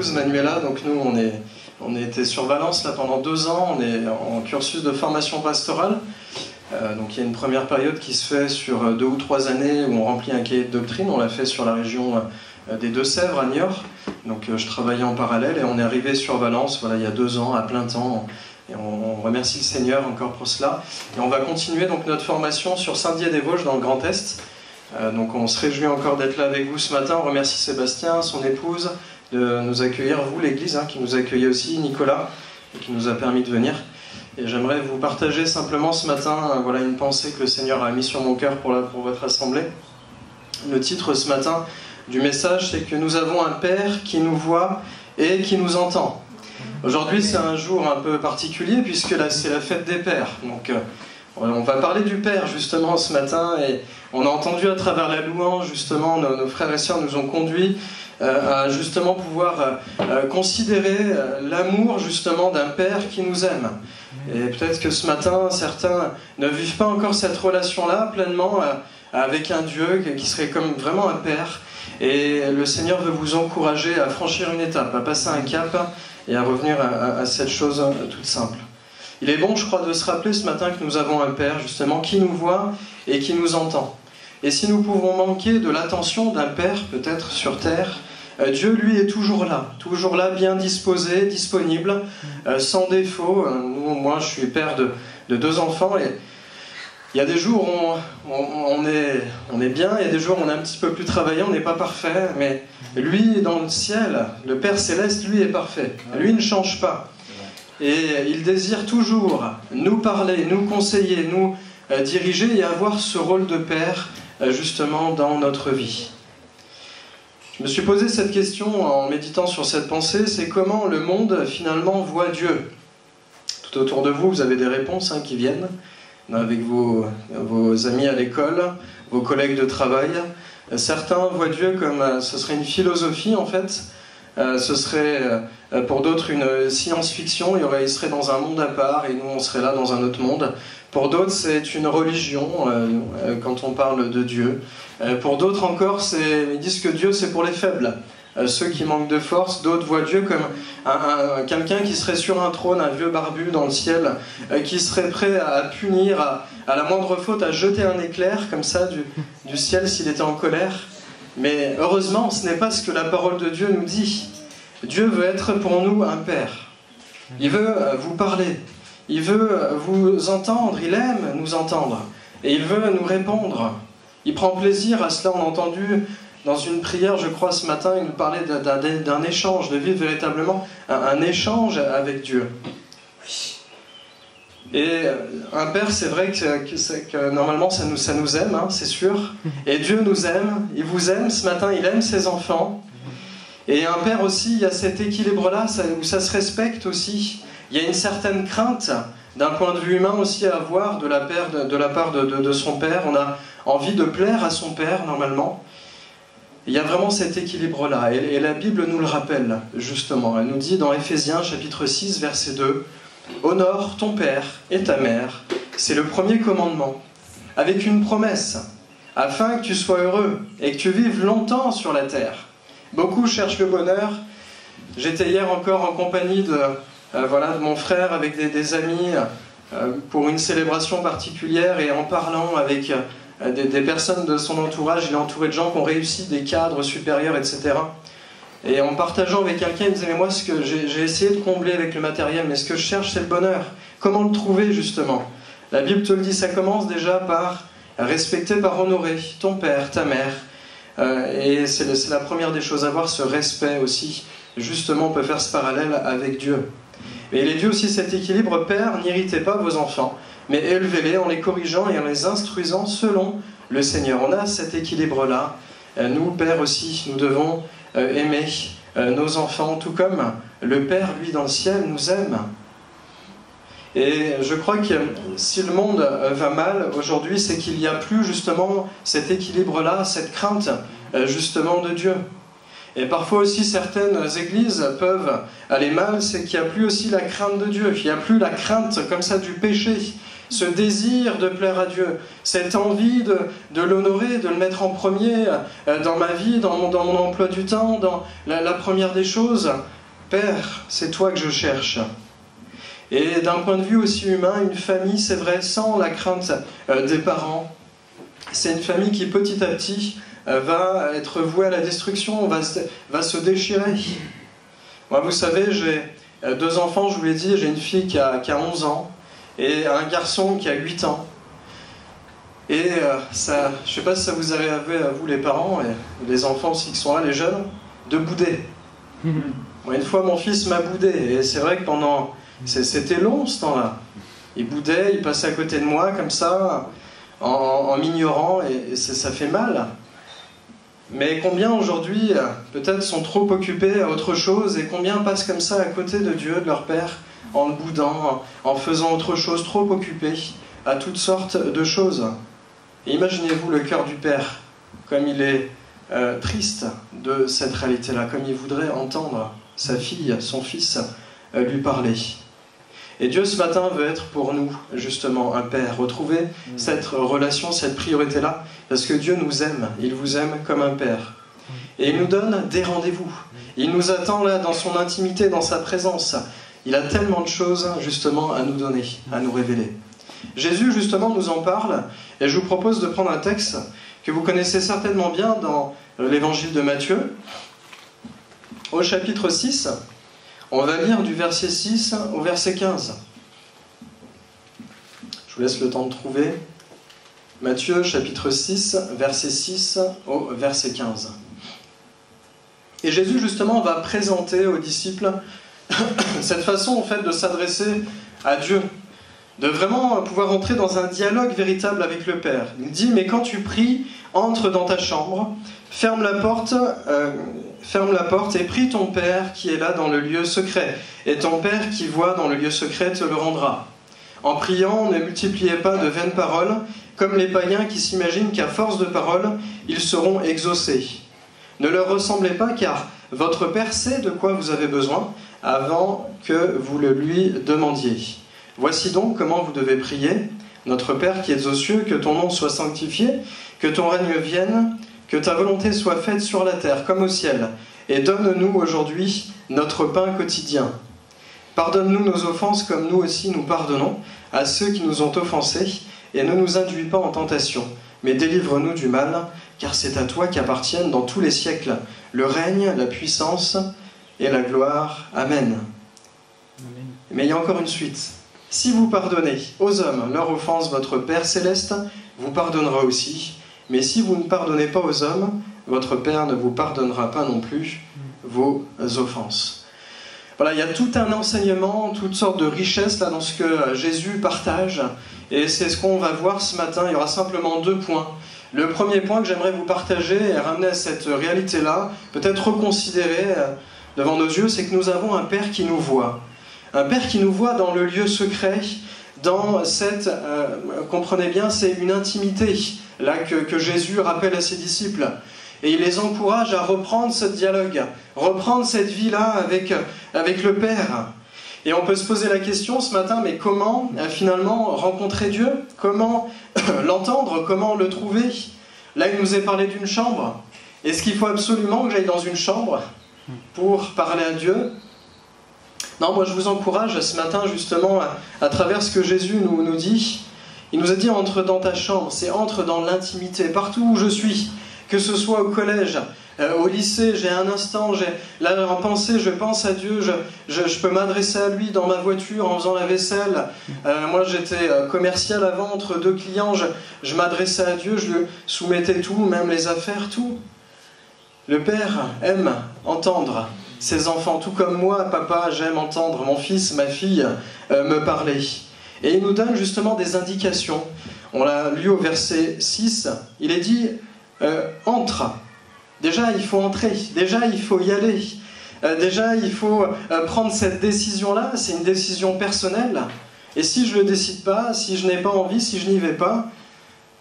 épouse Manuela, donc nous on était sur Valence là, pendant 2 ans, on est en cursus de formation pastorale. Donc il y a une première période qui se fait sur 2 ou 3 années où on remplit un cahier de doctrine. On l'a fait sur la région des Deux-Sèvres à Niort. Donc je travaillais en parallèle et on est arrivé sur Valence voilà, il y a 2 ans à plein temps. Et on remercie le Seigneur encore pour cela. Et on va continuer donc notre formation sur Saint-Dié-des-Vosges dans le Grand Est. Donc on se réjouit encore d'être là avec vous ce matin. On remercie Sébastien, son épouse, de nous accueillir, vous l'église qui nous accueillez aussi, Nicolas, qui nous a permis de venir. Et j'aimerais vous partager simplement ce matin voilà, une pensée que le Seigneur a mis sur mon cœur pour votre assemblée. Le titre ce matin du message, c'est que nous avons un Père qui nous voit et qui nous entend. Aujourd'hui, c'est un jour un peu particulier puisque là, c'est la fête des pères. Donc, on va parler du Père justement ce matin et on a entendu à travers la louange justement, nos frères et sœurs nous ont conduits à justement pouvoir considérer l'amour justement d'un Père qui nous aime. Et peut-être que ce matin, certains ne vivent pas encore cette relation-là pleinement avec un Dieu qui serait comme vraiment un Père. Et le Seigneur veut vous encourager à franchir une étape, à passer un cap et à revenir à cette chose toute simple. Il est bon, je crois, de se rappeler ce matin que nous avons un Père, justement, qui nous voit et qui nous entend. Et si nous pouvons manquer de l'attention d'un Père, peut-être sur terre, Dieu, lui, est toujours là, bien disposé, disponible, sans défaut. Moi, je suis père de 2 enfants et il y a des jours où on est bien, il y a des jours où on est un petit peu plus travaillant, on n'est pas parfait, mais lui, dans le ciel, le Père Céleste, lui, est parfait. Lui ne change pas. Et il désire toujours nous parler, nous conseiller, nous diriger et avoir ce rôle de Père, justement, dans notre vie. Je me suis posé cette question en méditant sur cette pensée, c'est comment le monde, finalement, voit Dieu. Tout autour de vous, vous avez des réponses qui viennent. Avec vos amis à l'école, vos collègues de travail. Certains voient Dieu comme ce serait une philosophie en fait, ce serait pour d'autres une science-fiction, il serait dans un monde à part et nous on serait là dans un autre monde. Pour d'autres c'est une religion quand on parle de Dieu. Pour d'autres encore ils disent que Dieu c'est pour les faibles. Ceux qui manquent de force, d'autres voient Dieu comme quelqu'un qui serait sur un trône, un vieux barbu dans le ciel, qui serait prêt à punir, à la moindre faute, à jeter un éclair comme ça du ciel s'il était en colère. Mais heureusement, ce n'est pas ce que la parole de Dieu nous dit. Dieu veut être pour nous un Père. Il veut vous parler, il veut vous entendre, il aime nous entendre, et il veut nous répondre. Il prend plaisir à cela, on a entendu... Dans une prière, je crois, ce matin, il nous parlait d'un échange, de vivre véritablement un échange avec Dieu. Et un Père, c'est vrai que normalement, ça nous aime, c'est sûr. Et Dieu nous aime, il vous aime ce matin, il aime ses enfants. Et un Père aussi, il y a cet équilibre-là, où ça se respecte aussi. Il y a une certaine crainte, d'un point de vue humain aussi, à avoir de la part de son Père. On a envie de plaire à son Père, normalement. Il y a vraiment cet équilibre-là, et la Bible nous le rappelle, justement. Elle nous dit dans Éphésiens, chapitre 6, verset 2, « Honore ton père et ta mère, c'est le premier commandement, avec une promesse, afin que tu sois heureux et que tu vives longtemps sur la terre. Beaucoup cherchent le bonheur. » J'étais hier encore en compagnie de mon frère, avec des amis, pour une célébration particulière, et en parlant avec... Des personnes de son entourage, il est entouré de gens qui ont réussi, des cadres supérieurs, etc. Et en partageant avec quelqu'un, il me disait, mais moi, ce que j'ai essayé de combler avec le matériel, mais ce que je cherche, c'est le bonheur. Comment le trouver, justement? La Bible te le dit, ça commence déjà par respecter, par honorer ton père, ta mère. Et c'est la première des choses, avoir ce respect aussi. Justement, on peut faire ce parallèle avec Dieu. Et il est dit aussi cet équilibre, Père, n'irritez pas vos enfants, mais élevez-les en les corrigeant et en les instruisant selon le Seigneur. On a cet équilibre-là. Nous, Père aussi, nous devons aimer nos enfants, tout comme le Père, lui, dans le ciel, nous aime. Et je crois que si le monde va mal aujourd'hui, c'est qu'il n'y a plus justement cet équilibre-là, cette crainte justement de Dieu. Et parfois aussi certaines églises peuvent aller mal, c'est qu'il n'y a plus aussi la crainte de Dieu, qu'il n'y a plus la crainte comme ça du péché. ce désir de plaire à Dieu, cette envie de l'honorer, de le mettre en premier dans ma vie, dans mon emploi du temps, dans la première des choses. Père, c'est toi que je cherche. Et d'un point de vue aussi humain, une famille, c'est vrai, sans la crainte des parents, c'est une famille qui petit à petit va être vouée à la destruction, va se déchirer. Moi, vous savez, j'ai 2 enfants, je vous l'ai dit, j'ai une fille qui a 11 ans et un garçon qui a 8 ans. Et ça, je ne sais pas si ça vous arrive à vous les parents, et les enfants aussi qui sont là, les jeunes, de bouder. Moi, une fois, mon fils m'a boudé, et c'est vrai que c'était long ce temps-là. Il boudait, il passait à côté de moi comme ça, en m'ignorant, et ça fait mal. Mais combien aujourd'hui, peut-être, sont trop occupés à autre chose, et combien passent comme ça à côté de Dieu, de leur Père, en le boudant, en faisant autre chose, trop occupés à toutes sortes de choses. Et imaginez-vous le cœur du Père, comme il est triste de cette réalité-là, comme il voudrait entendre sa fille, son fils, lui parler. Et Dieu ce matin veut être pour nous justement un Père, retrouver cette relation, cette priorité-là, parce que Dieu nous aime, il vous aime comme un Père. Et il nous donne des rendez-vous, il nous attend là dans son intimité, dans sa présence. Il a tellement de choses justement à nous donner, à nous révéler. Jésus justement nous en parle, et je vous propose de prendre un texte que vous connaissez certainement bien dans l'évangile de Matthieu, au chapitre 6. On va lire du verset 6 au verset 15. Je vous laisse le temps de trouver. Matthieu, chapitre 6, verset 6 au verset 15. Et Jésus, justement, va présenter aux disciples cette façon, en fait, de s'adresser à Dieu, de vraiment pouvoir entrer dans un dialogue véritable avec le Père. Il dit, mais quand tu pries, entre dans ta chambre, ferme la porte et prie ton Père qui est là dans le lieu secret. Et ton Père qui voit dans le lieu secret te le rendra. En priant, ne multipliez pas de vaines paroles, comme les païens qui s'imaginent qu'à force de paroles, ils seront exaucés. Ne leur ressemblez pas, car votre Père sait de quoi vous avez besoin, avant que vous le lui demandiez. Voici donc comment vous devez prier. Notre Père qui es aux cieux, que ton nom soit sanctifié, que ton règne vienne, que ta volonté soit faite sur la terre comme au ciel. Et donne-nous aujourd'hui notre pain quotidien. Pardonne-nous nos offenses comme nous aussi nous pardonnons à ceux qui nous ont offensés, et ne nous induis pas en tentation, mais délivre-nous du mal, car c'est à toi qu'appartiennent dans tous les siècles le règne, la puissance et la gloire. Amen. Amen. Mais il y a encore une suite. Si vous pardonnez aux hommes leur offense, votre Père céleste vous pardonnera aussi. Mais si vous ne pardonnez pas aux hommes, votre Père ne vous pardonnera pas non plus vos offenses. Voilà, il y a tout un enseignement, toutes sortes de richesses là dans ce que Jésus partage. Et c'est ce qu'on va voir ce matin. Il y aura simplement 2 points. Le premier point que j'aimerais vous partager et ramener à cette réalité-là, peut-être reconsidérer devant nos yeux, c'est que nous avons un Père qui nous voit. Un Père qui nous voit dans le lieu secret, dans cette... comprenez bien, c'est une intimité là que Jésus rappelle à ses disciples. Et il les encourage à reprendre ce dialogue, reprendre cette vie-là avec le Père. Et on peut se poser la question ce matin, mais comment finalement rencontrer Dieu? Comment l'entendre? Comment le trouver? Là, il nous est parlé d'une chambre. Est-ce qu'il faut absolument que j'aille dans une chambre pour parler à Dieu? Non, moi je vous encourage ce matin justement à travers ce que Jésus nous dit. Il nous a dit entre dans ta chambre, c'est entre dans l'intimité, partout où je suis, que ce soit au collège, au lycée, j'ai un instant, là en pensée, je pense à Dieu, je peux m'adresser à lui dans ma voiture en faisant la vaisselle. Moi j'étais commercial avant, entre 2 clients, je m'adressais à Dieu, je lui soumettais tout, même les affaires, tout. Le Père aime entendre ses enfants, tout comme moi, papa, j'aime entendre mon fils, ma fille me parler. Et il nous donne justement des indications. On l'a lu au verset 6, il est dit entre. Déjà il faut entrer, déjà il faut y aller, déjà il faut prendre cette décision-là, c'est une décision personnelle. Et si je ne le décide pas, si je n'ai pas envie, si je n'y vais pas,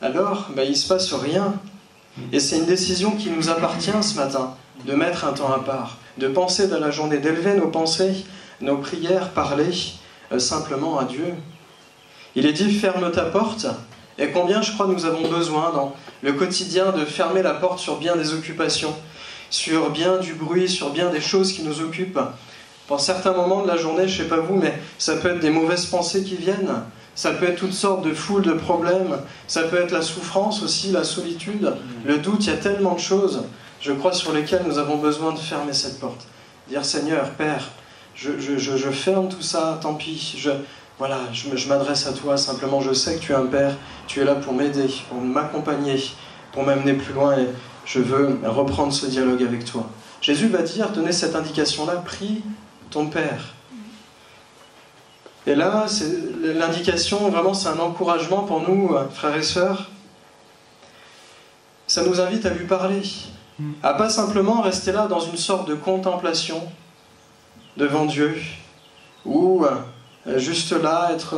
alors il ne se passe rien. Et c'est une décision qui nous appartient ce matin, de mettre un temps à part, de penser dans la journée, d'élever nos pensées, nos prières, parler simplement à Dieu. Il est dit « ferme ta porte ». Et combien, je crois, nous avons besoin dans le quotidien de fermer la porte sur bien des occupations, sur bien du bruit, sur bien des choses qui nous occupent. Pour certains moments de la journée, je ne sais pas vous, mais ça peut être des mauvaises pensées qui viennent, ça peut être toutes sortes de foules de problèmes, ça peut être la souffrance aussi, la solitude, le doute, il y a tellement de choses, je crois, sur lesquelles nous avons besoin de fermer cette porte. Dire « Seigneur, Père, je ferme tout ça, tant pis, je m'adresse à toi, simplement je sais que tu es un Père, tu es là pour m'aider, pour m'accompagner, pour m'amener plus loin et je veux reprendre ce dialogue avec toi. » Jésus va donner cette indication-là, prie ton Père. Et là, l'indication, vraiment, c'est un encouragement pour nous, frères et sœurs. Ça nous invite à lui parler, à pas simplement rester là dans une sorte de contemplation devant Dieu, ou juste là, être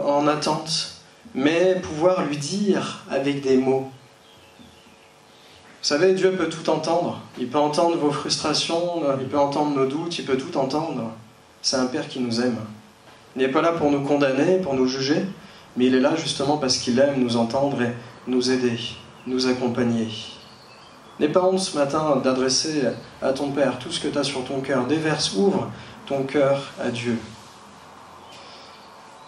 en attente, mais pouvoir lui dire avec des mots. Vous savez, Dieu peut tout entendre. Il peut entendre vos frustrations, il peut entendre nos doutes, il peut tout entendre. C'est un Père qui nous aime. Il n'est pas là pour nous condamner, pour nous juger, mais il est là justement parce qu'il aime nous entendre et nous aider, nous accompagner. N'aie pas honte ce matin d'adresser à ton Père tout ce que tu as sur ton cœur. Déverse, ouvre ton cœur à Dieu.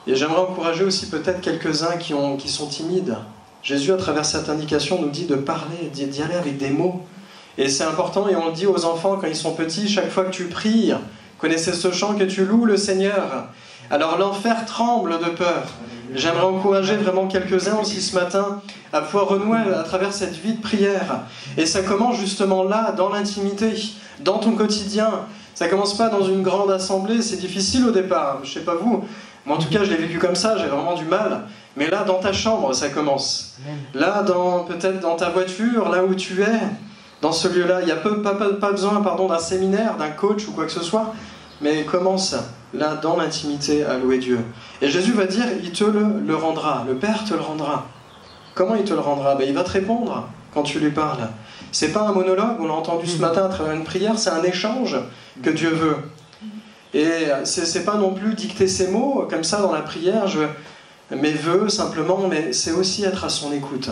Et j'aimerais encourager aussi peut-être quelques-uns qui sont timides. Jésus, à travers cette indication, nous dit de parler, d'y aller avec des mots. Et c'est important, et on le dit aux enfants quand ils sont petits, chaque fois que tu pries, connaissez ce chant que tu loues le Seigneur. Alors l'enfer tremble de peur. J'aimerais encourager vraiment quelques-uns aussi ce matin à pouvoir renouer à travers cette vie de prière. Et ça commence justement là, dans l'intimité, dans ton quotidien. Ça commence pas dans une grande assemblée, c'est difficile au départ. Je sais pas vous, moi en tout cas je l'ai vécu comme ça, j'ai vraiment du mal. Mais là, dans ta chambre, ça commence. Là, peut-être dans ta voiture, là où tu es, dans ce lieu-là, il n'y a pas besoin d'un séminaire, d'un coach ou quoi que ce soit, mais commence là, dans l'intimité, à louer Dieu. Et Jésus va dire, il te le rendra, le Père te le rendra. Comment il te le rendra ? Il va te répondre quand tu lui parles. C'est pas un monologue, on l'a entendu ce matin à travers une prière, c'est un échange que Dieu veut. Et c'est pas non plus dicter ses mots, comme ça dans la prière, mes vœux simplement, mais c'est aussi être à son écoute.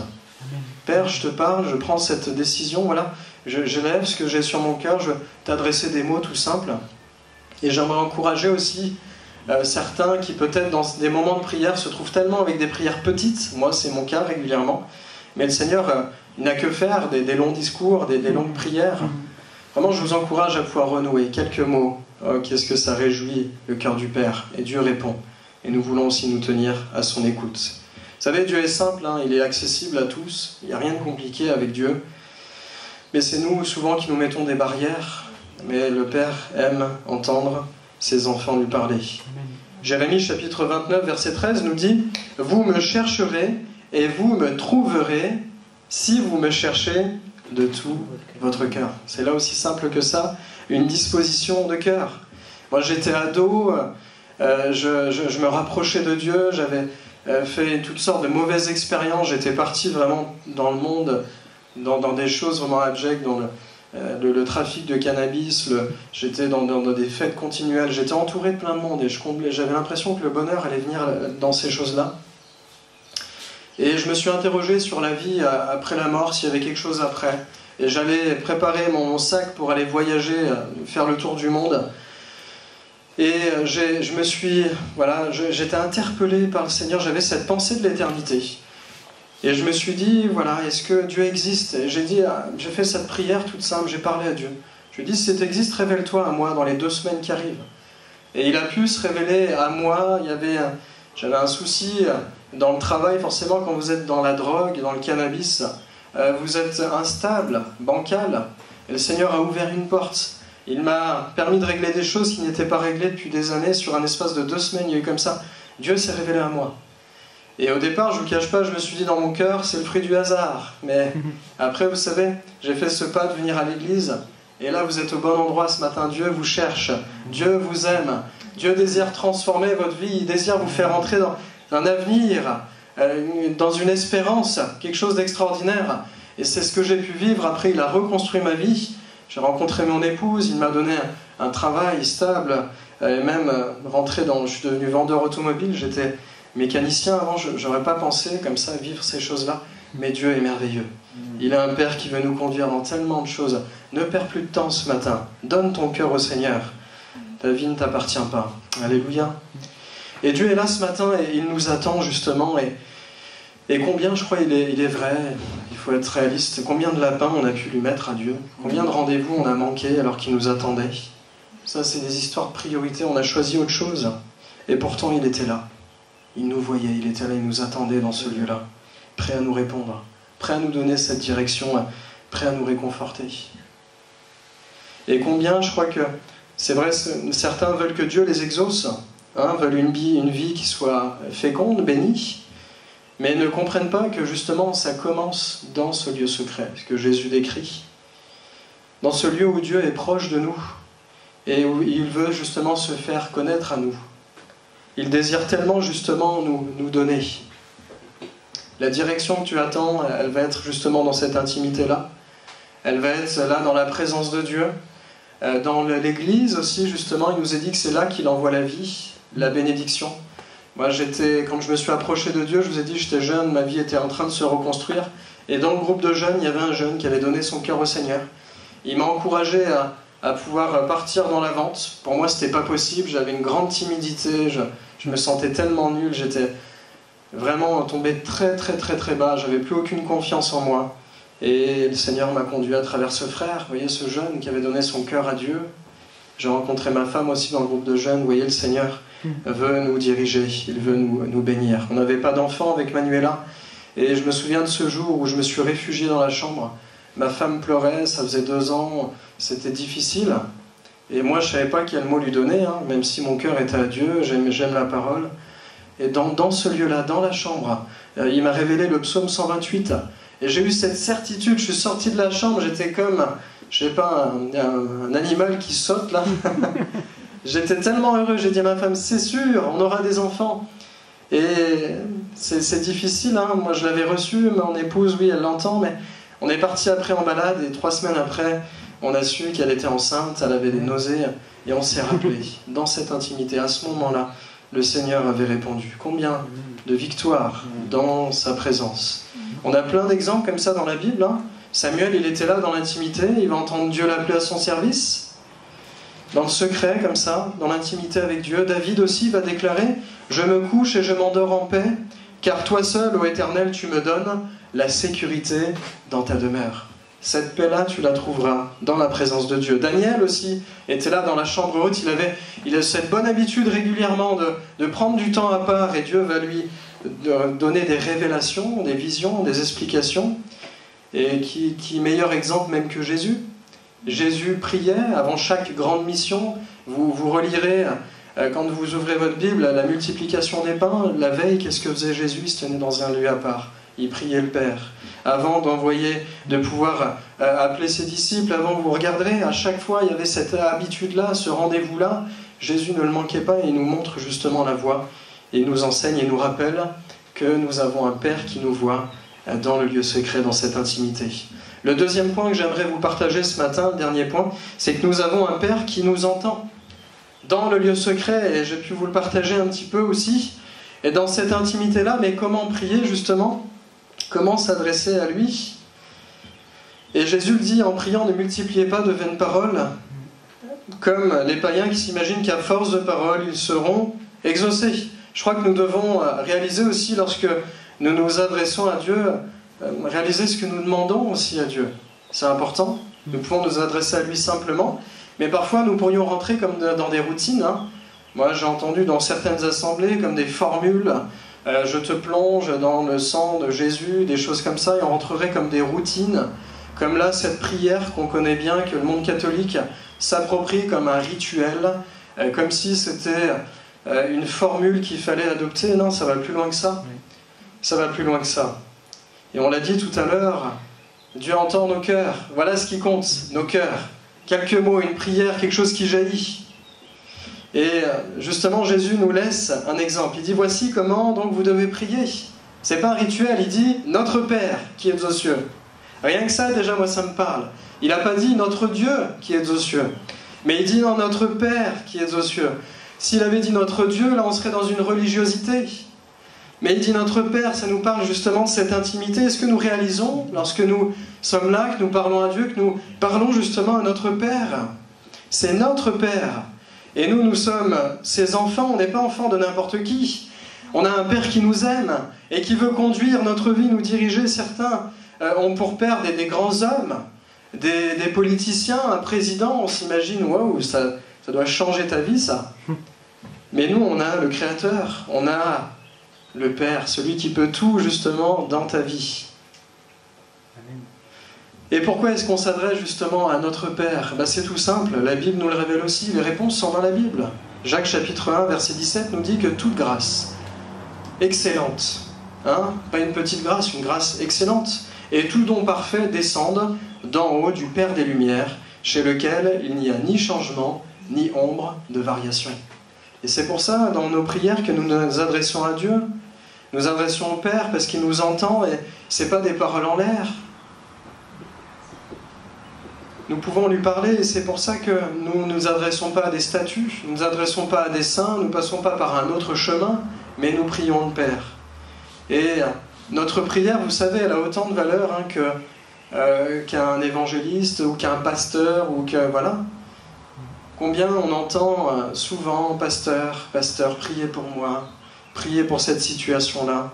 Père, je te parle, je prends cette décision, voilà, je lève ce que j'ai sur mon cœur, je vais t'adresser des mots tout simples. Et j'aimerais encourager aussi certains qui peut-être dans des moments de prière se trouvent tellement avec des prières petites, moi c'est mon cas régulièrement, mais le Seigneur, il n'a que faire des longs discours, des longues prières. Vraiment, je vous encourage à pouvoir renouer quelques mots. Oh, qu'est-ce que ça réjouit le cœur du Père, et Dieu répond. Et nous voulons aussi nous tenir à son écoute. Vous savez, Dieu est simple, il est accessible à tous, il n'y a rien de compliqué avec Dieu. Mais c'est nous, souvent, qui nous mettons des barrières. Mais le Père aime entendre ses enfants lui parler. Jérémie, chapitre 29, verset 13, nous dit « Vous me chercherez et vous me trouverez si vous me cherchez de tout votre cœur. » C'est là aussi simple que ça, une disposition de cœur. Moi, j'étais ado... je me rapprochais de Dieu, j'avais fait toutes sortes de mauvaises expériences, j'étais parti vraiment dans le monde, dans des choses vraiment abjectes, dans le trafic de cannabis, j'étais dans des fêtes continuelles, j'étais entouré de plein de monde et j'avais l'impression que le bonheur allait venir dans ces choses-là. Et je me suis interrogé sur la vie après la mort, s'il y avait quelque chose après. Et j'allais préparer mon sac pour aller voyager, faire le tour du monde. Et j'étais interpellé par le Seigneur, j'avais cette pensée de l'éternité. Et je me suis dit, est-ce que Dieu existe ? Et j'ai fait cette prière toute simple, j'ai parlé à Dieu. Je lui ai dit, si tu existes, révèle-toi à moi dans les 2 semaines qui arrivent. Et il a pu se révéler à moi, j'avais un souci dans le travail, forcément quand vous êtes dans la drogue, dans le cannabis, vous êtes instable, bancal, et le Seigneur a ouvert une porte. Il m'a permis de régler des choses qui n'étaient pas réglées depuis des années. Sur un espace de 2 semaines, il y a eu comme ça. Dieu s'est révélé à moi. Et au départ, je ne vous cache pas, je me suis dit dans mon cœur, c'est le fruit du hasard. Mais après, vous savez, j'ai fait ce pas de venir à l'église. Et là, vous êtes au bon endroit ce matin. Dieu vous cherche. Dieu vous aime. Dieu désire transformer votre vie. Il désire vous faire entrer dans un avenir, dans une espérance, quelque chose d'extraordinaire. Et c'est ce que j'ai pu vivre. Après, il a reconstruit ma vie. J'ai rencontré mon épouse, il m'a donné un travail stable, et même je suis devenu vendeur automobile, j'étais mécanicien avant, je n'aurais pas pensé comme ça vivre ces choses-là. Mais Dieu est merveilleux. Il est un Père qui veut nous conduire dans tellement de choses. Ne perds plus de temps ce matin. Donne ton cœur au Seigneur. Ta vie ne t'appartient pas. Alléluia. Et Dieu est là ce matin et il nous attend justement. Et combien, je crois, il est vrai, il faut être réaliste, combien de lapins on a pu lui mettre à Dieu? Combien de rendez-vous on a manqué alors qu'il nous attendait? Ça, c'est des histoires de priorité. On a choisi autre chose. Et pourtant, il était là. Il nous voyait, il était là, il nous attendait dans ce lieu-là. Prêt à nous répondre, prêt à nous donner cette direction, prêt à nous réconforter. Et combien, je crois que, c'est vrai, certains veulent que Dieu les exauce, veulent une vie qui soit féconde, bénie, mais ne comprennent pas que justement ça commence dans ce lieu secret, ce que Jésus décrit, dans ce lieu où Dieu est proche de nous, et où il veut justement se faire connaître à nous. Il désire tellement justement nous donner. La direction que tu attends, elle va être justement dans cette intimité-là. Elle va être là dans la présence de Dieu. Dans l'Église aussi, justement, il nous est dit que c'est là qu'il envoie la vie, la bénédiction. Moi, quand je me suis approché de Dieu, je vous ai dit, j'étais jeune, ma vie était en train de se reconstruire. Et dans le groupe de jeunes, il y avait un jeune qui avait donné son cœur au Seigneur. Il m'a encouragé à pouvoir partir dans la vente. Pour moi, c'était pas possible. J'avais une grande timidité. Je me sentais tellement nul. J'étais vraiment tombé très bas, j'avais plus aucune confiance en moi. Et le Seigneur m'a conduit à travers ce frère, vous voyez, ce jeune qui avait donné son cœur à Dieu. J'ai rencontré ma femme aussi dans le groupe de jeunes, vous voyez, le Seigneur veut nous diriger, il veut nous bénir. On n'avait pas d'enfant avec Manuela, et je me souviens de ce jour où je me suis réfugié dans la chambre. Ma femme pleurait, ça faisait 2 ans, c'était difficile. Et moi, je ne savais pas quel mot lui donner, même si mon cœur était à Dieu, j'aime la parole. Et dans ce lieu-là, dans la chambre, il m'a révélé le psaume 128. Et j'ai eu cette certitude, je suis sorti de la chambre, j'étais comme, je sais pas, un animal qui saute là. J'étais tellement heureux, j'ai dit à ma femme, c'est sûr, on aura des enfants. Et c'est difficile, moi je l'avais reçu, mon épouse, oui, elle l'entend, mais on est parti après en balade, et 3 semaines après, on a su qu'elle était enceinte, elle avait des nausées, et on s'est rappelé, dans cette intimité, à ce moment-là, le Seigneur avait répondu. Combien de victoires dans sa présence. On a plein d'exemples comme ça dans la Bible. Samuel, il était là dans l'intimité, il va entendre Dieu l'appeler à son service. Dans le secret, comme ça, dans l'intimité avec Dieu. David aussi va déclarer « Je me couche et je m'endors en paix, car toi seul, ô Éternel, tu me donnes la sécurité dans ta demeure. » Cette paix-là, tu la trouveras dans la présence de Dieu. Daniel aussi était là dans la chambre haute. Il a cette bonne habitude régulièrement de prendre du temps à part et Dieu va lui donner des révélations, des visions, des explications. Et qui meilleur exemple même que Jésus? Jésus priait avant chaque grande mission. Vous relirez, quand vous ouvrez votre Bible, la multiplication des pains. La veille, qu'est-ce que faisait Jésus? Il se tenait dans un lieu à part. Il priait le Père. Avant de pouvoir appeler ses disciples, avant, vous regarderez, à chaque fois, il y avait cette habitude-là, ce rendez-vous-là. Jésus ne le manquait pas et il nous montre justement la voie. Et il nous enseigne et nous rappelle que nous avons un Père qui nous voit dans le lieu secret, dans cette intimité. Le deuxième point que j'aimerais vous partager ce matin, le dernier point, c'est que nous avons un Père qui nous entend dans le lieu secret, et j'ai pu vous le partager un petit peu aussi. Et dans cette intimité-là, mais comment prier justement? Comment s'adresser à lui? Et Jésus le dit, en priant, ne multipliez pas de vaines paroles, comme les païens qui s'imaginent qu'à force de paroles, ils seront exaucés. Je crois que nous devons réaliser aussi, lorsque nous nous adressons à Dieu, réaliser ce que nous demandons aussi à Dieu. C'est important. Nous pouvons nous adresser à lui simplement, mais parfois nous pourrions rentrer comme dans des routines. Moi, j'ai entendu dans certaines assemblées comme des formules. Je te plonge dans le sang de Jésus, des choses comme ça, et on rentrerait comme des routines, comme là, cette prière qu'on connaît bien, que le monde catholique s'approprie comme un rituel, comme si c'était une formule qu'il fallait adopter. Non, ça va plus loin que ça. Ça va plus loin que ça. Et on l'a dit tout à l'heure, Dieu entend nos cœurs. Voilà ce qui compte, nos cœurs. Quelques mots, une prière, quelque chose qui jaillit. Et justement, Jésus nous laisse un exemple. Il dit, voici comment donc vous devez prier. C'est pas un rituel, il dit, notre Père qui est aux cieux. Rien que ça, déjà, moi, ça me parle. Il n'a pas dit notre Dieu qui est aux cieux. Mais il dit, non, notre Père qui est aux cieux. S'il avait dit notre Dieu, là, on serait dans une religiosité. Mais il dit notre Père, ça nous parle justement de cette intimité. Est-ce que nous réalisons, lorsque nous sommes là, que nous parlons à Dieu, que nous parlons justement à notre Père? C'est notre Père. Et nous sommes ses enfants, on n'est pas enfants de n'importe qui. On a un Père qui nous aime et qui veut conduire notre vie, nous diriger. Certains ont pour père des grands hommes, des politiciens, un président. On s'imagine, waouh, ça doit changer ta vie, ça. Mais nous, on a le Créateur, on a le Père, celui qui peut tout, justement, dans ta vie. Et pourquoi est-ce qu'on s'adresse justement à notre Père? C'est tout simple, la Bible nous le révèle aussi, les réponses sont dans la Bible. Jacques chapitre 1, verset 17 nous dit que toute grâce, excellente, pas une petite grâce, une grâce excellente, et tout don parfait descende d'en haut du Père des Lumières, chez lequel il n'y a ni changement, ni ombre de variation. Et c'est pour ça, dans nos prières, que nous nous adressons à Dieu, nous adressons au Père parce qu'il nous entend, et ce n'est pas des paroles en l'air. Nous pouvons lui parler, et c'est pour ça que nous ne nous adressons pas à des statues, nous ne nous adressons pas à des saints, nous ne passons pas par un autre chemin, mais nous prions le Père. Et notre prière, vous savez, elle a autant de valeur qu'un évangéliste ou qu'un pasteur, ou que, voilà. Combien on entend souvent, pasteur, priez pour moi, priez pour cette situation-là.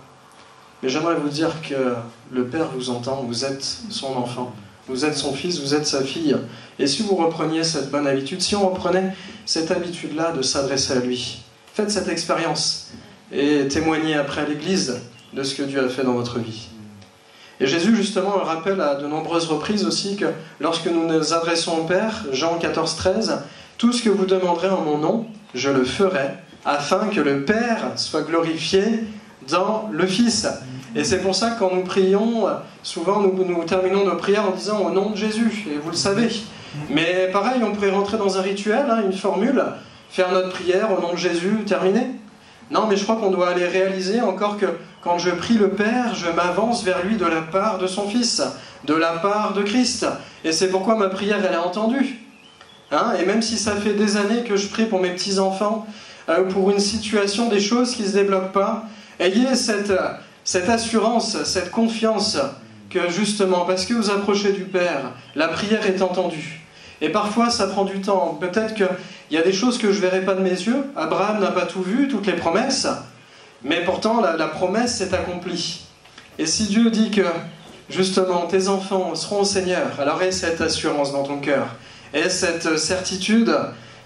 Mais j'aimerais vous dire que le Père vous entend, vous êtes son enfant. Vous êtes son fils, vous êtes sa fille. Et si vous repreniez cette bonne habitude, si on reprenait cette habitude-là de s'adresser à lui, faites cette expérience et témoignez après à l'Église de ce que Dieu a fait dans votre vie. Et Jésus, justement, le rappelle à de nombreuses reprises aussi que lorsque nous nous adressons au Père, Jean 14, 13, « Tout ce que vous demanderez en mon nom, je le ferai, afin que le Père soit glorifié dans le Fils. » Et c'est pour ça que quand nous prions, souvent nous terminons nos prières en disant « au nom de Jésus », et vous le savez. Mais pareil, on pourrait rentrer dans un rituel, une formule, faire notre prière au nom de Jésus, terminé. Non, mais je crois qu'on doit aller réaliser encore que quand je prie le Père, je m'avance vers lui de la part de son Fils, de la part de Christ. Et c'est pourquoi ma prière, elle est entendue. Et même si ça fait des années que je prie pour mes petits-enfants, pour une situation, des choses qui ne se débloquent pas, ayez cette assurance, cette confiance que justement, parce que vous approchez du Père, la prière est entendue. Et parfois, ça prend du temps. Peut-être qu'il y a des choses que je ne verrai pas de mes yeux. Abraham n'a pas tout vu, toutes les promesses. Mais pourtant, la promesse s'est accomplie. Et si Dieu dit que, justement, tes enfants seront au Seigneur, alors aie cette assurance dans ton cœur. Aie cette certitude,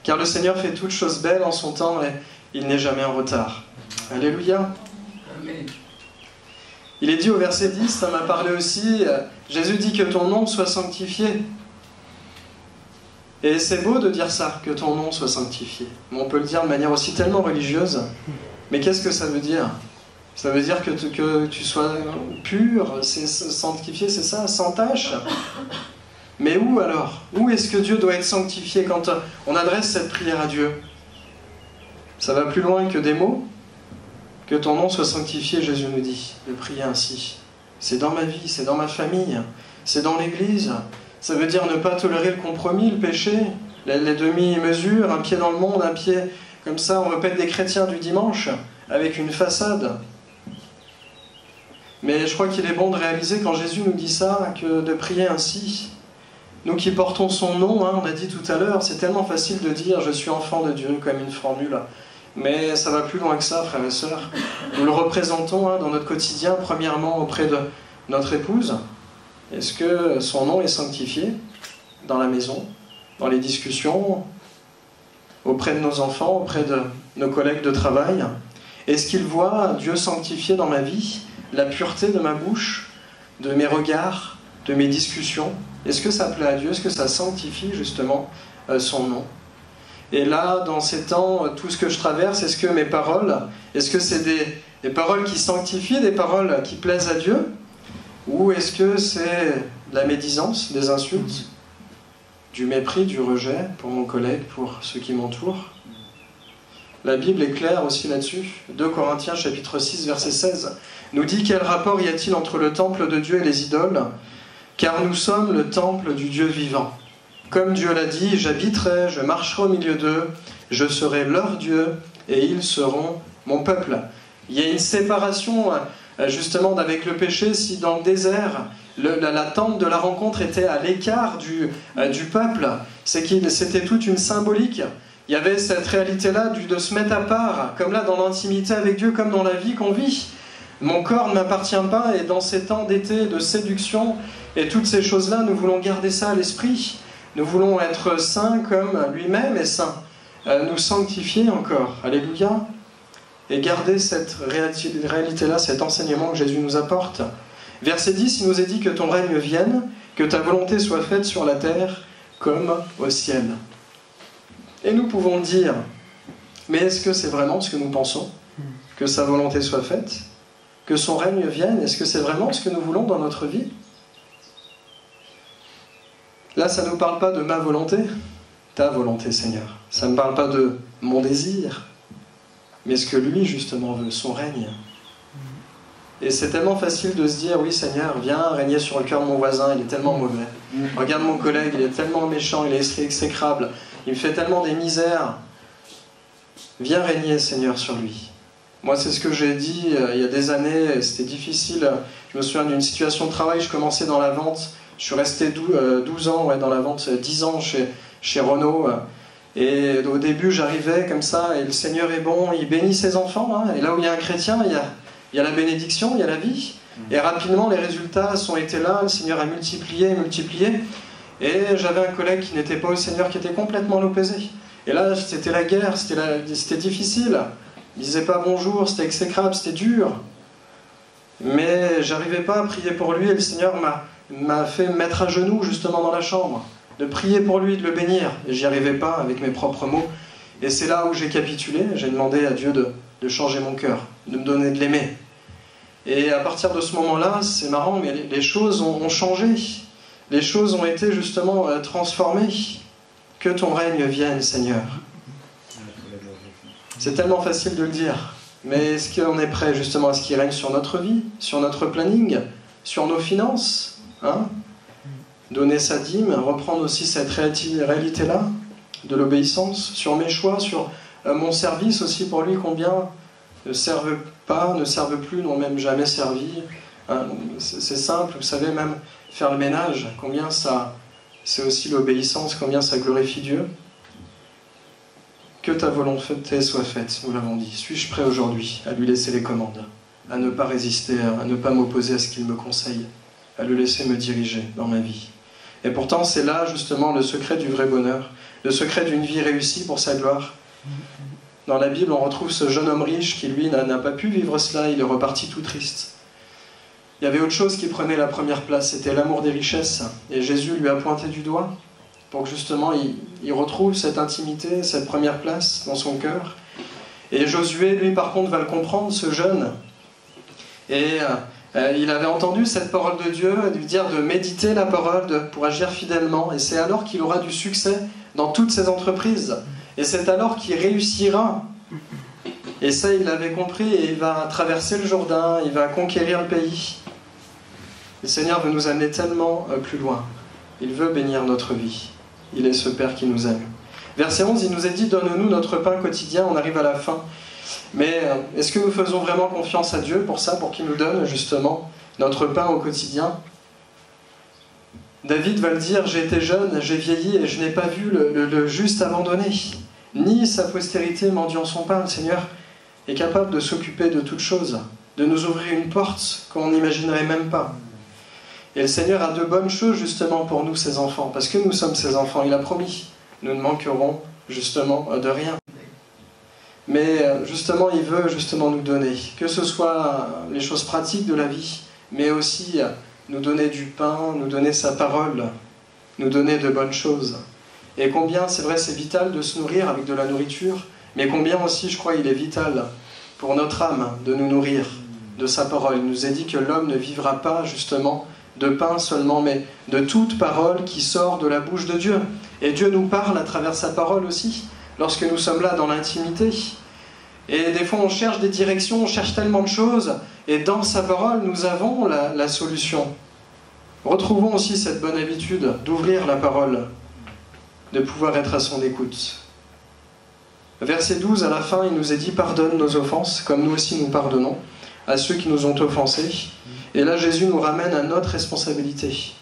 car le Seigneur fait toutes choses belles en son temps et il n'est jamais en retard. Alléluia. Amen. Il est dit au verset 10, ça m'a parlé aussi, Jésus dit que ton nom soit sanctifié. Et c'est beau de dire ça, que ton nom soit sanctifié. Mais on peut le dire de manière aussi tellement religieuse. Mais qu'est-ce que ça veut dire? Ça veut dire que tu sois pur, c'est sanctifié, c'est ça, sans tache. Mais où alors? Où est-ce que Dieu doit être sanctifié quand on adresse cette prière à Dieu? Ça va plus loin que des mots. Que ton nom soit sanctifié, Jésus nous dit, de prier ainsi. C'est dans ma vie, c'est dans ma famille, c'est dans l'Église. Ça veut dire ne pas tolérer le compromis, le péché, les demi-mesures, un pied dans le monde, un pied comme ça. On répète des chrétiens du dimanche, avec une façade. Mais je crois qu'il est bon de réaliser quand Jésus nous dit ça, que de prier ainsi. Nous qui portons son nom, on a dit tout à l'heure, c'est tellement facile de dire « je suis enfant de Dieu » comme une formule. Mais ça va plus loin que ça, frères et sœurs. Nous le représentons dans notre quotidien, premièrement auprès de notre épouse. Est-ce que son nom est sanctifié dans la maison, dans les discussions, auprès de nos enfants, auprès de nos collègues de travail? Est-ce qu'il voit Dieu sanctifier dans ma vie la pureté de ma bouche, de mes regards, de mes discussions? Est-ce que ça plaît à Dieu? Est-ce que ça sanctifie justement son nom? Et là, dans ces temps, tout ce que je traverse, est-ce que mes paroles, est-ce que c'est des paroles qui sanctifient, des paroles qui plaisent à Dieu? Ou est-ce que c'est de la médisance, des insultes, du mépris, du rejet pour mon collègue, pour ceux qui m'entourent? La Bible est claire aussi là-dessus. 2 Corinthiens chapitre 6, verset 16 nous dit « Quel rapport y a-t-il entre le temple de Dieu et les idoles? Car nous sommes le temple du Dieu vivant. Comme Dieu l'a dit, j'habiterai, je marcherai au milieu d'eux, je serai leur Dieu, et ils seront mon peuple. » Il y a une séparation justement avec le péché. Si dans le désert, la tente de la rencontre était à l'écart du peuple, c'est que c'était toute une symbolique. Il y avait cette réalité-là de se mettre à part, comme là dans l'intimité avec Dieu, comme dans la vie qu'on vit. Mon corps ne m'appartient pas, et dans ces temps d'été, de séduction, et toutes ces choses-là, nous voulons garder ça à l'esprit. Nous voulons être saints comme lui-même est saint. Nous sanctifier encore. Alléluia. Et garder cette réalité-là, cet enseignement que Jésus nous apporte. Verset 10, il nous est dit que ton règne vienne, que ta volonté soit faite sur la terre comme au ciel. Et nous pouvons dire, mais est-ce que c'est vraiment ce que nous pensons? Que sa volonté soit faite? Que son règne vienne? Est-ce que c'est vraiment ce que nous voulons dans notre vie? Là, ça ne nous parle pas de ma volonté, ta volonté, Seigneur. Ça ne me parle pas de mon désir, mais ce que lui, justement, veut, son règne. Et c'est tellement facile de se dire, oui, Seigneur, viens régner sur le cœur de mon voisin, il est tellement mauvais. Regarde mon collègue, il est tellement méchant, il est exécrable, il me fait tellement des misères. Viens régner, Seigneur, sur lui. Moi, c'est ce que j'ai dit il y a des années, c'était difficile. Je me souviens d'une situation de travail, je commençais dans la vente, je suis resté 12 ans dans la vente, 10 ans chez Renault. Et au début, j'arrivais comme ça, et le Seigneur est bon, il bénit ses enfants. Et là où il y a un chrétien, il y a la bénédiction, il y a la vie. Et rapidement, les résultats ont été là, le Seigneur a multiplié. Et j'avais un collègue qui n'était pas au Seigneur, qui était complètement l'opposé. Et là, c'était la guerre, c'était difficile. Il ne disait pas bonjour, c'était exécrable, c'était dur. Mais j'arrivais pas à prier pour lui, et le Seigneur m'a fait me mettre à genoux justement dans la chambre, de prier pour lui, de le bénir. Et j'y arrivais pas avec mes propres mots. Et c'est là où j'ai capitulé, j'ai demandé à Dieu de changer mon cœur, de me donner de l'aimer. Et à partir de ce moment-là, c'est marrant, mais les choses ont changé. Les choses ont été justement transformées. Que ton règne vienne, Seigneur. C'est tellement facile de le dire. Mais est-ce qu'on est prêt justement à ce qu'il règne sur notre vie, sur notre planning, sur nos finances, donner sa dîme, reprendre aussi cette réalité-là de l'obéissance, sur mes choix, sur mon service aussi pour lui, combien ne servent pas, ne servent plus, n'ont même jamais servi. C'est simple, vous savez, même faire le ménage, combien ça, c'est aussi l'obéissance, combien ça glorifie Dieu. Que ta volonté soit faite, nous l'avons dit. Suis-je prêt aujourd'hui à lui laisser les commandes, à ne pas résister, à ne pas m'opposer à ce qu'il me conseille, à le laisser me diriger dans ma vie? Et pourtant, c'est là justement le secret du vrai bonheur, le secret d'une vie réussie pour sa gloire. Dans la Bible, on retrouve ce jeune homme riche qui, lui, n'a pas pu vivre cela, il est reparti tout triste. Il y avait autre chose qui prenait la première place, c'était l'amour des richesses. Et Jésus lui a pointé du doigt pour que justement il retrouve cette intimité, cette première place dans son cœur. Et Josué, lui, par contre, va le comprendre, ce jeune. Et il avait entendu cette parole de Dieu, lui dire de méditer la parole pour agir fidèlement. Et c'est alors qu'il aura du succès dans toutes ses entreprises. Et c'est alors qu'il réussira. Et ça, il l'avait compris, et il va traverser le Jourdain, il va conquérir le pays. Le Seigneur veut nous amener tellement plus loin. Il veut bénir notre vie. Il est ce Père qui nous aime. Verset 11, il nous est dit, donne-nous notre pain quotidien, on arrive à la fin. Mais est-ce que nous faisons vraiment confiance à Dieu pour ça, pour qu'il nous donne justement notre pain au quotidien? David va le dire, j'ai été jeune, j'ai vieilli et je n'ai pas vu le juste abandonné, ni sa postérité mendiant son pain. Le Seigneur est capable de s'occuper de toutes choses, de nous ouvrir une porte qu'on n'imaginerait même pas. Et le Seigneur a de bonnes choses justement pour nous, ses enfants, parce que nous sommes ses enfants, il a promis. Nous ne manquerons justement de rien. Mais justement, il veut justement nous donner, que ce soit les choses pratiques de la vie, mais aussi nous donner du pain, nous donner sa parole, nous donner de bonnes choses. Et combien, c'est vrai, c'est vital de se nourrir avec de la nourriture, mais combien aussi, je crois, il est vital pour notre âme de nous nourrir de sa parole. Il nous est dit que l'homme ne vivra pas justement de pain seulement, mais de toute parole qui sort de la bouche de Dieu. Et Dieu nous parle à travers sa parole aussi, lorsque nous sommes là dans l'intimité. Et des fois on cherche des directions, on cherche tellement de choses, et dans sa parole nous avons la solution. Retrouvons aussi cette bonne habitude d'ouvrir la parole, de pouvoir être à son écoute. Verset 12, à la fin, il nous est dit « Pardonne nos offenses, comme nous aussi nous pardonnons à ceux qui nous ont offensés. » Et là, Jésus nous ramène à notre responsabilité.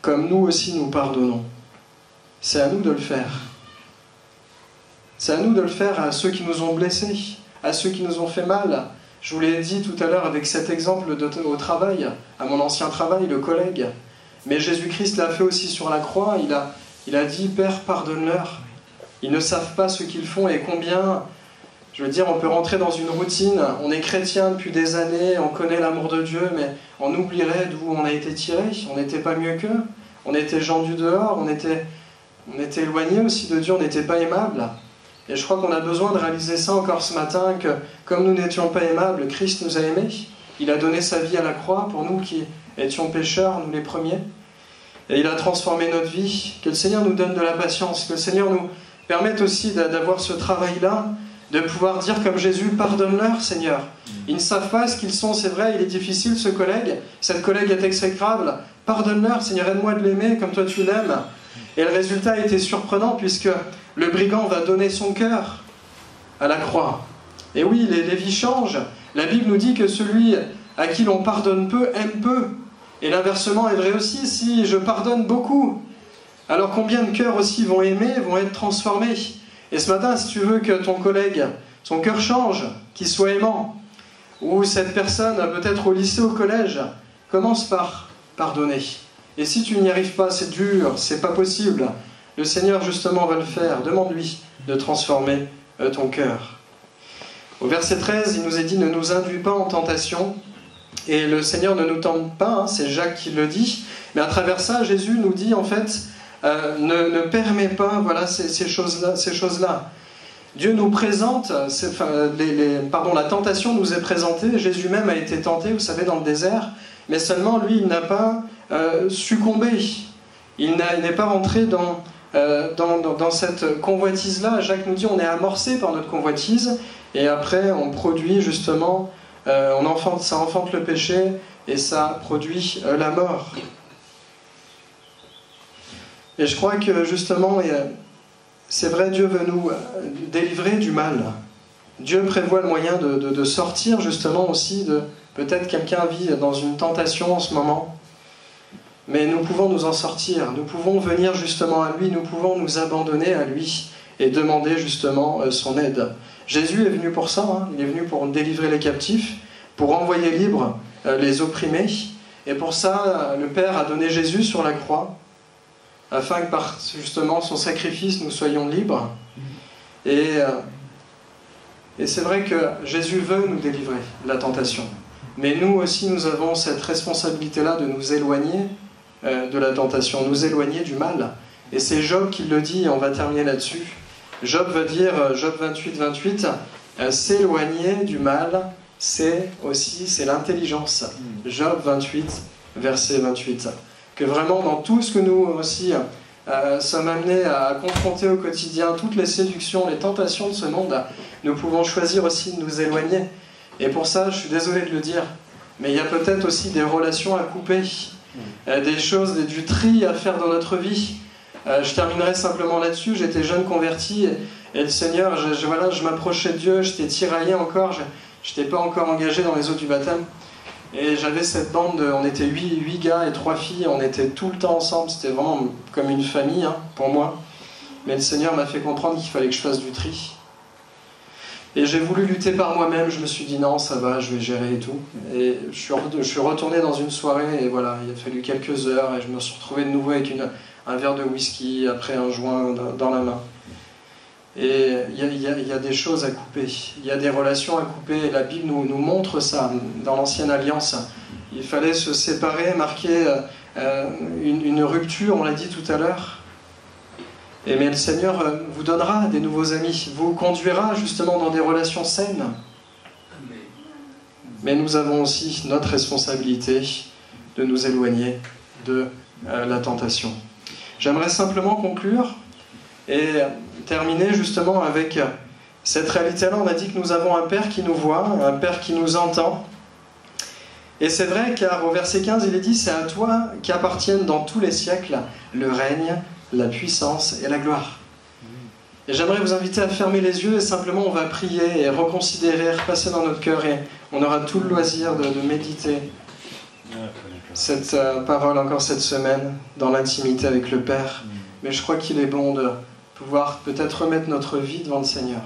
Comme nous aussi nous pardonnons. C'est à nous de le faire. C'est à nous de le faire à ceux qui nous ont blessés, à ceux qui nous ont fait mal. Je vous l'ai dit tout à l'heure avec cet exemple au travail, à mon ancien travail, le collègue. Mais Jésus-Christ l'a fait aussi sur la croix. Il a dit « Père, pardonne-leur. Ils ne savent pas ce qu'ils font. » Et combien, je veux dire, on peut rentrer dans une routine. On est chrétien depuis des années, on connaît l'amour de Dieu, mais on oublierait d'où on a été tiré. On n'était pas mieux qu'eux. On était gens du dehors, on était éloignés aussi de Dieu, on n'était pas aimables. Et je crois qu'on a besoin de réaliser ça encore ce matin, que comme nous n'étions pas aimables, Christ nous a aimés. Il a donné sa vie à la croix pour nous qui étions pécheurs, nous les premiers. Et il a transformé notre vie. Que le Seigneur nous donne de la patience, que le Seigneur nous permette aussi d'avoir ce travail-là, de pouvoir dire comme Jésus, pardonne-leur, Seigneur. Ils ne savent pas ce qu'ils sont, c'est vrai, il est difficile ce collègue, cette collègue est exécrable. Pardonne-leur, Seigneur, aide-moi de l'aimer comme toi tu l'aimes. Et le résultat a été surprenant puisque le brigand va donner son cœur à la croix. Et oui, les vies changent. La Bible nous dit que celui à qui l'on pardonne peu aime peu. Et l'inversement est vrai aussi, si je pardonne beaucoup, alors combien de cœurs aussi vont aimer, vont être transformés. Et ce matin, si tu veux que ton collègue, son cœur change, qu'il soit aimant, ou cette personne, peut-être au lycée, au collège, commence par pardonner. Et si tu n'y arrives pas, c'est dur, c'est pas possible. Le Seigneur justement va le faire. Demande-lui de transformer ton cœur. Au verset 13, il nous est dit « Ne nous induis pas en tentation ». Et le Seigneur ne nous tente pas, c'est Jacques qui le dit. Mais à travers ça, Jésus nous dit en fait ne permet pas voilà, ces choses-là. Dieu nous présente, la tentation nous est présentée. Jésus même a été tenté, vous savez, dans le désert. Mais seulement lui, il n'a pas succombé. Il n'est pas rentré dans cette convoitise-là. Jacques nous dit on est amorcé par notre convoitise et après on produit justement, ça enfante le péché et ça produit la mort. Et je crois que justement, c'est vrai, Dieu veut nous délivrer du mal. Dieu prévoit le moyen de sortir justement aussi de... Peut-être quelqu'un vit dans une tentation en ce moment, mais nous pouvons nous en sortir, nous pouvons venir justement à lui, nous pouvons nous abandonner à lui et demander justement son aide. Jésus est venu pour ça, il est venu pour délivrer les captifs, pour envoyer libres les opprimés, et pour ça le Père a donné Jésus sur la croix, afin que par justement son sacrifice nous soyons libres. Et c'est vrai que Jésus veut nous délivrer de la tentation. Mais nous aussi, nous avons cette responsabilité-là de nous éloigner de la tentation, nous éloigner du mal. Et c'est Job qui le dit, et on va terminer là-dessus. Job veut dire, Job 28, s'éloigner du mal, c'est l'intelligence. Job 28, verset 28. Que vraiment, dans tout ce que nous aussi sommes amenés à confronter au quotidien, toutes les séductions, les tentations de ce monde, nous pouvons choisir aussi de nous éloigner. Et pour ça, je suis désolé de le dire, mais il y a peut-être aussi des relations à couper, des choses, du tri à faire dans notre vie. Je terminerai simplement là-dessus. J'étais jeune converti et le Seigneur, je m'approchais de Dieu, j'étais tiraillé encore, je n'étais pas encore engagé dans les eaux du baptême. Et j'avais cette bande, on était 8 gars et 3 filles, on était tout le temps ensemble, c'était vraiment comme une famille pour moi. Mais le Seigneur m'a fait comprendre qu'il fallait que je fasse du tri. Et j'ai voulu lutter par moi-même, je me suis dit non, ça va, je vais gérer et tout. Et je suis retourné dans une soirée et voilà, il a fallu quelques heures et je me suis retrouvé de nouveau avec un verre de whisky, après un joint dans la main. Et il y a des choses à couper, il y a des relations à couper, et la Bible nous montre ça dans l'Ancienne Alliance. Il fallait se séparer, marquer une rupture, on l'a dit tout à l'heure. Mais le Seigneur vous donnera des nouveaux amis, vous conduira justement dans des relations saines. Mais nous avons aussi notre responsabilité de nous éloigner de la tentation. J'aimerais simplement conclure et terminer justement avec cette réalité-là. On a dit que nous avons un Père qui nous voit, un Père qui nous entend. Et c'est vrai car au verset 15, il est dit « C'est à toi qu'appartiennent dans tous les siècles le règne, la puissance et la gloire. » Et j'aimerais vous inviter à fermer les yeux et simplement on va prier et reconsidérer, repasser dans notre cœur et on aura tout le loisir de méditer cette parole encore cette semaine dans l'intimité avec le Père. Mais je crois qu'il est bon de pouvoir peut-être remettre notre vie devant le Seigneur.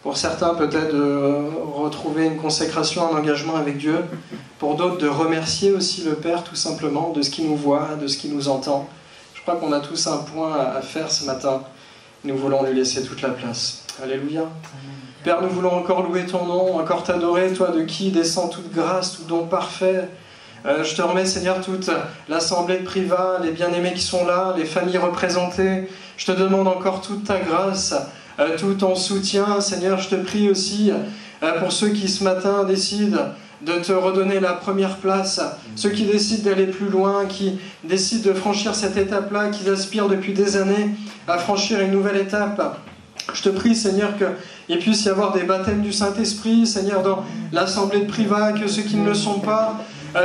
Pour certains, peut-être de retrouver une consécration, un engagement avec Dieu. Pour d'autres, de remercier aussi le Père tout simplement de ce qu'il nous voit, de ce qu'il nous entend. Je crois qu'on a tous un point à faire ce matin. Nous voulons lui laisser toute la place. Alléluia. Père, nous voulons encore louer ton nom, encore t'adorer, toi de qui descend toute grâce, tout don parfait. Je te remets, Seigneur, toute l'assemblée de Privas, les bien-aimés qui sont là, les familles représentées. Je te demande encore toute ta grâce, tout ton soutien. Seigneur, je te prie aussi pour ceux qui ce matin décident de te redonner la première place, ceux qui décident d'aller plus loin, qui décident de franchir cette étape-là, qui aspirent depuis des années à franchir une nouvelle étape. Je te prie, Seigneur, qu'il puisse y avoir des baptêmes du Saint-Esprit, Seigneur, dans l'assemblée de Privas, que ceux qui ne le sont pas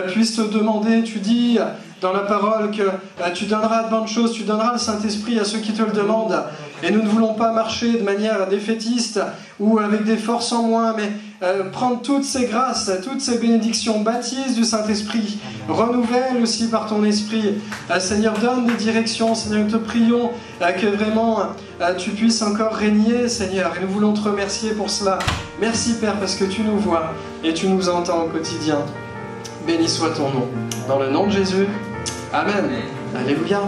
puissent te demander. Tu dis dans la parole que tu donneras de bonnes choses, tu donneras le Saint-Esprit à ceux qui te le demandent. Et nous ne voulons pas marcher de manière défaitiste ou avec des forces en moins, mais prendre toutes ces grâces, toutes ces bénédictions, baptise du Saint-Esprit, renouvelle aussi par ton Esprit. Seigneur, donne des directions, Seigneur, nous te prions que vraiment tu puisses encore régner, Seigneur, et nous voulons te remercier pour cela. Merci, Père, parce que tu nous vois et tu nous entends au quotidien. Béni soit ton nom. Dans le nom de Jésus, Amen. Alléluia.